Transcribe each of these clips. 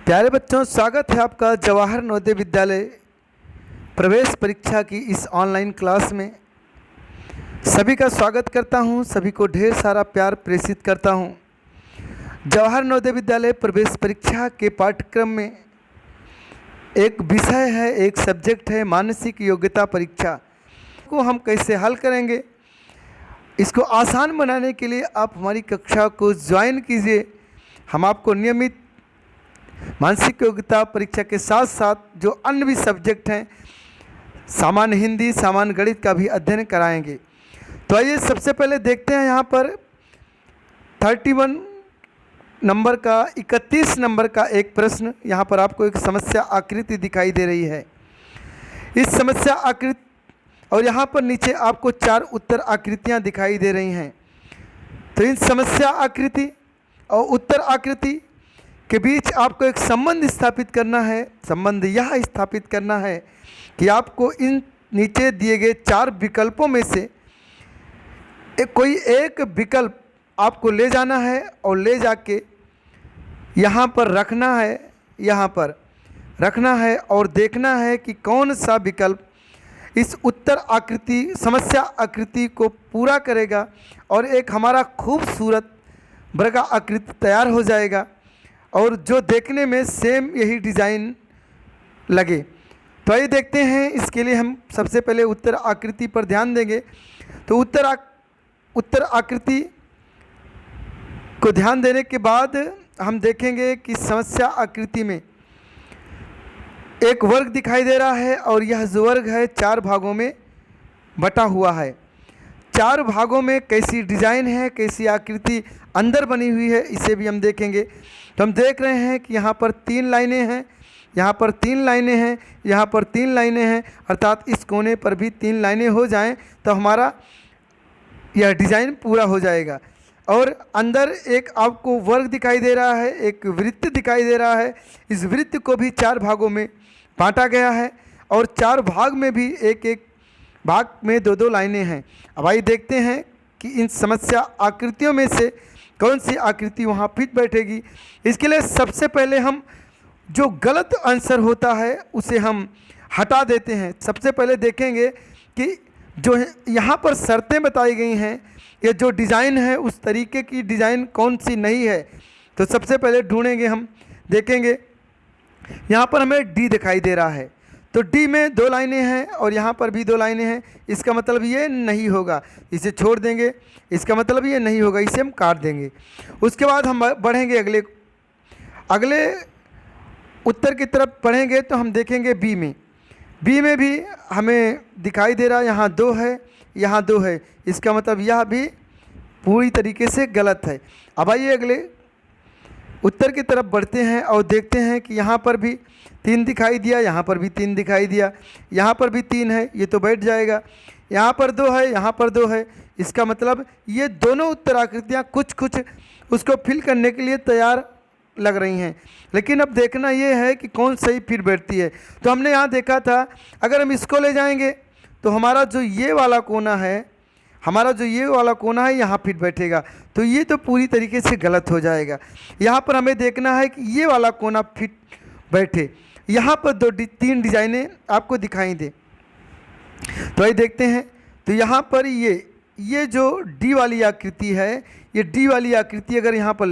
प्यारे बच्चों, स्वागत है आपका जवाहर नवोदय विद्यालय प्रवेश परीक्षा की इस ऑनलाइन क्लास में। सभी का स्वागत करता हूं, सभी को ढेर सारा प्यार प्रेषित करता हूं। जवाहर नवोदय विद्यालय प्रवेश परीक्षा के पाठ्यक्रम में एक विषय है, एक सब्जेक्ट है मानसिक योग्यता परीक्षा को हम कैसे हल करेंगे। इसको आसान बनाने के लिए आप हमारी कक्षा को ज्वाइन कीजिए। हम आपको नियमित मानसिक योग्यता परीक्षा के साथ साथ जो अन्य भी सब्जेक्ट हैं, सामान्य हिंदी, सामान्य गणित का भी अध्ययन कराएंगे। तो आइए सबसे पहले देखते हैं यहाँ पर 31 नंबर का 31 नंबर का एक प्रश्न। यहाँ पर आपको एक समस्या आकृति दिखाई दे रही है। इस समस्या आकृति और यहाँ पर नीचे आपको 4 उत्तर आकृतियाँ दिखाई दे रही हैं। तो इन समस्या आकृति और उत्तर आकृति के बीच आपको एक संबंध स्थापित करना है। संबंध यह स्थापित करना है कि आपको इन नीचे दिए गए 4 विकल्पों में से कोई एक विकल्प आपको ले जाना है और ले जाके यहाँ पर रखना है, यहाँ पर रखना है और देखना है कि कौन सा विकल्प इस उत्तर आकृति समस्या आकृति को पूरा करेगा और एक हमारा खूबसूरत वर्ग आकृति तैयार हो जाएगा और जो देखने में सेम यही डिज़ाइन लगे। तो आइए देखते हैं। इसके लिए हम सबसे पहले उत्तर आकृति पर ध्यान देंगे। तो उत्तर आकृति को ध्यान देने के बाद हम देखेंगे कि समस्या आकृति में एक वर्ग दिखाई दे रहा है और यह जो वर्ग है 4 भागों में बटा हुआ है। 4 भागों में कैसी डिज़ाइन है, कैसी आकृति अंदर बनी हुई है, इसे भी हम देखेंगे। तो हम देख रहे हैं कि यहाँ पर 3 लाइनें हैं, यहाँ पर 3 लाइनें हैं, यहाँ पर 3 लाइनें हैं, अर्थात इस कोने पर भी 3 लाइनें हो जाएं तो हमारा यह डिज़ाइन पूरा हो जाएगा। और अंदर एक आपको वर्ग दिखाई दे रहा है, एक वृत्त दिखाई दे रहा है। इस वृत्त को भी 4 भागों में बांटा गया है और 4 भाग में भी एक एक भाग में 2-2 लाइनें हैं। अब आइए देखते हैं कि इन समस्या आकृतियों में से कौन सी आकृति वहाँ फिट बैठेगी। इसके लिए सबसे पहले हम जो गलत आंसर होता है उसे हम हटा देते हैं। सबसे पहले देखेंगे कि जो यहाँ पर शर्तें बताई गई हैं या जो डिज़ाइन है उस तरीके की डिज़ाइन कौन सी नहीं है। तो सबसे पहले ढूंढेंगे, हम देखेंगे यहाँ पर हमें डी दिखाई दे रहा है। तो डी में 2 लाइनें हैं और यहाँ पर भी 2 लाइनें हैं। इसका मतलब ये नहीं होगा, इसे छोड़ देंगे। इसका मतलब ये नहीं होगा, इसे हम काट देंगे। उसके बाद हम बढ़ेंगे अगले उत्तर की तरफ बढ़ेंगे तो हम देखेंगे बी में भी हमें दिखाई दे रहा है यहाँ 2 है, यहाँ 2 है। इसका मतलब यह भी पूरी तरीके से गलत है। अब आइए अगले उत्तर की तरफ बढ़ते हैं और देखते हैं कि यहाँ पर भी 3 दिखाई दिया, यहाँ पर भी 3 दिखाई दिया, यहाँ पर भी 3 है, ये तो बैठ जाएगा। यहाँ पर 2 है, यहाँ पर 2 है। इसका मतलब ये दोनों उत्तर आकृतियाँ कुछ उसको फिल करने के लिए तैयार लग रही हैं, लेकिन अब देखना ये है कि कौन सही फिर बैठती है। तो हमने यहाँ देखा था अगर हम इसको ले जाएंगे तो हमारा जो ये वाला कोना है, यहाँ फिट बैठेगा। तो ये तो पूरी तरीके से गलत हो जाएगा। यहाँ पर हमें देखना है कि ये वाला कोना फिट बैठे। यहाँ पर 3 डिज़ाइनें आपको दिखाई दे। तो आइए देखते हैं। तो यहाँ पर ये जो डी वाली आकृति है, ये डी वाली आकृति अगर यहाँ पर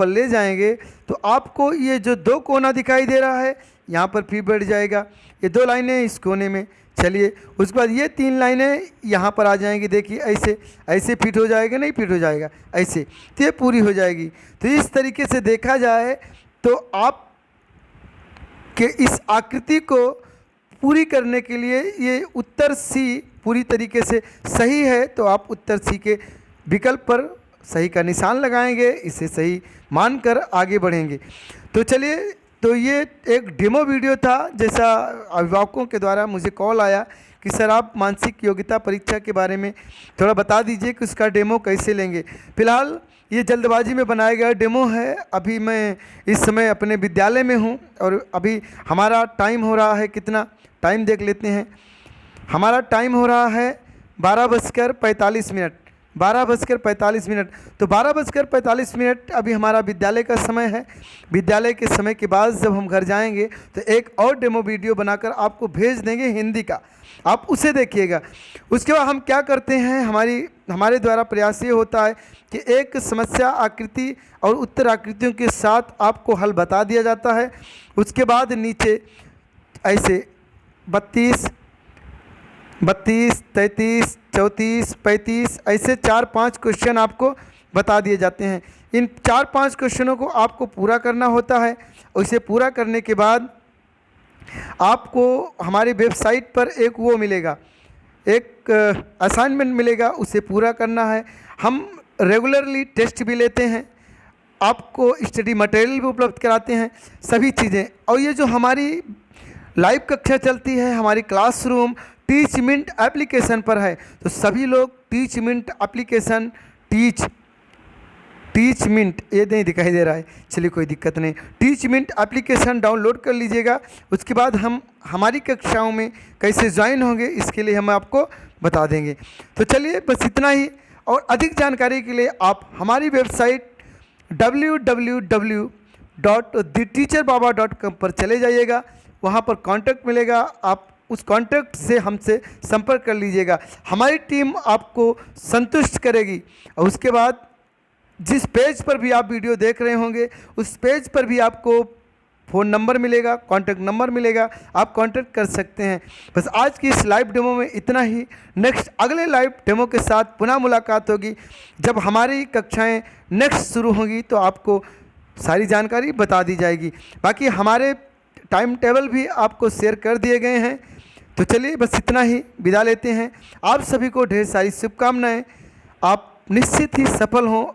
ले जाएंगे तो आपको ये जो 2 कोना दिखाई दे रहा है यहाँ पर फिर बैठ जाएगा। ये 2 लाइनें इस कोने में, चलिए उसके बाद ये 3 लाइनें यहाँ पर आ जाएंगी। देखिए ऐसे फिट हो जाएगा, नहीं फिट हो जाएगा ऐसे, तो ये पूरी हो जाएगी। तो इस तरीके से देखा जाए तो आप के इस आकृति को पूरी करने के लिए ये उत्तर सी पूरी तरीके से सही है। तो आप उत्तर सी के विकल्प पर सही का निशान लगाएंगे, इसे सही मानकर आगे बढ़ेंगे। तो चलिए, तो ये एक डेमो वीडियो था। जैसा अभिभावकों के द्वारा मुझे कॉल आया कि सर आप मानसिक योग्यता परीक्षा के बारे में थोड़ा बता दीजिए कि उसका डेमो कैसे लेंगे। फ़िलहाल ये जल्दबाजी में बनाया गया डेमो है। अभी मैं इस समय अपने विद्यालय में हूँ और अभी हमारा टाइम हो रहा है, कितना टाइम देख लेते हैं। हमारा टाइम हो रहा है 12:45। 12:45। तो 12:45 अभी हमारा विद्यालय का समय है। विद्यालय के समय के बाद जब हम घर जाएंगे तो एक और डेमो वीडियो बनाकर आपको भेज देंगे हिंदी का, आप उसे देखिएगा। उसके बाद हम क्या करते हैं, हमारे द्वारा प्रयास ये होता है कि एक समस्या आकृति और उत्तर आकृतियों के साथ आपको हल बता दिया जाता है। उसके बाद नीचे ऐसे 32, 33, 34, 35 ऐसे 4-5 क्वेश्चन आपको बता दिए जाते हैं। इन 4-5 क्वेश्चनों को आपको पूरा करना होता है। उसे पूरा करने के बाद आपको हमारी वेबसाइट पर एक वो मिलेगा, एक असाइनमेंट मिलेगा, उसे पूरा करना है। हम रेगुलरली टेस्ट भी लेते हैं, आपको स्टडी मटेरियल भी उपलब्ध कराते हैं, सभी चीज़ें। और ये जो हमारी लाइव कक्षा चलती है, हमारी क्लासरूम टीच मिनट एप्लीकेशन पर है, तो सभी लोग teach minute application teach minute ये नहीं दिखाई दे रहा है, चलिए कोई दिक्कत नहीं, टीच मिनट एप्लीकेशन डाउनलोड कर लीजिएगा। उसके बाद हम हमारी कक्षाओं में कैसे ज्वाइन होंगे इसके लिए हम आपको बता देंगे। तो चलिए बस इतना ही, और अधिक जानकारी के लिए आप हमारी वेबसाइट www.theteacherbaba.com पर चले जाइएगा। वहाँ पर कांटेक्ट मिलेगा, आप उस कांटेक्ट से हमसे संपर्क कर लीजिएगा। हमारी टीम आपको संतुष्ट करेगी। और उसके बाद जिस पेज पर भी आप वीडियो देख रहे होंगे उस पेज पर भी आपको फ़ोन नंबर मिलेगा, कांटेक्ट नंबर मिलेगा, आप कांटेक्ट कर सकते हैं। बस आज की इस लाइव डेमो में इतना ही। नेक्स्ट अगले लाइव डेमो के साथ पुनः मुलाकात होगी जब हमारी कक्षाएं नेक्स्ट शुरू होंगी, तो आपको सारी जानकारी बता दी जाएगी। बाकी हमारे टाइम टेबल भी आपको शेयर कर दिए गए हैं। तो चलिए बस इतना ही, विदा लेते हैं। आप सभी को ढेर सारी शुभकामनाएं, आप निश्चित ही सफल हों।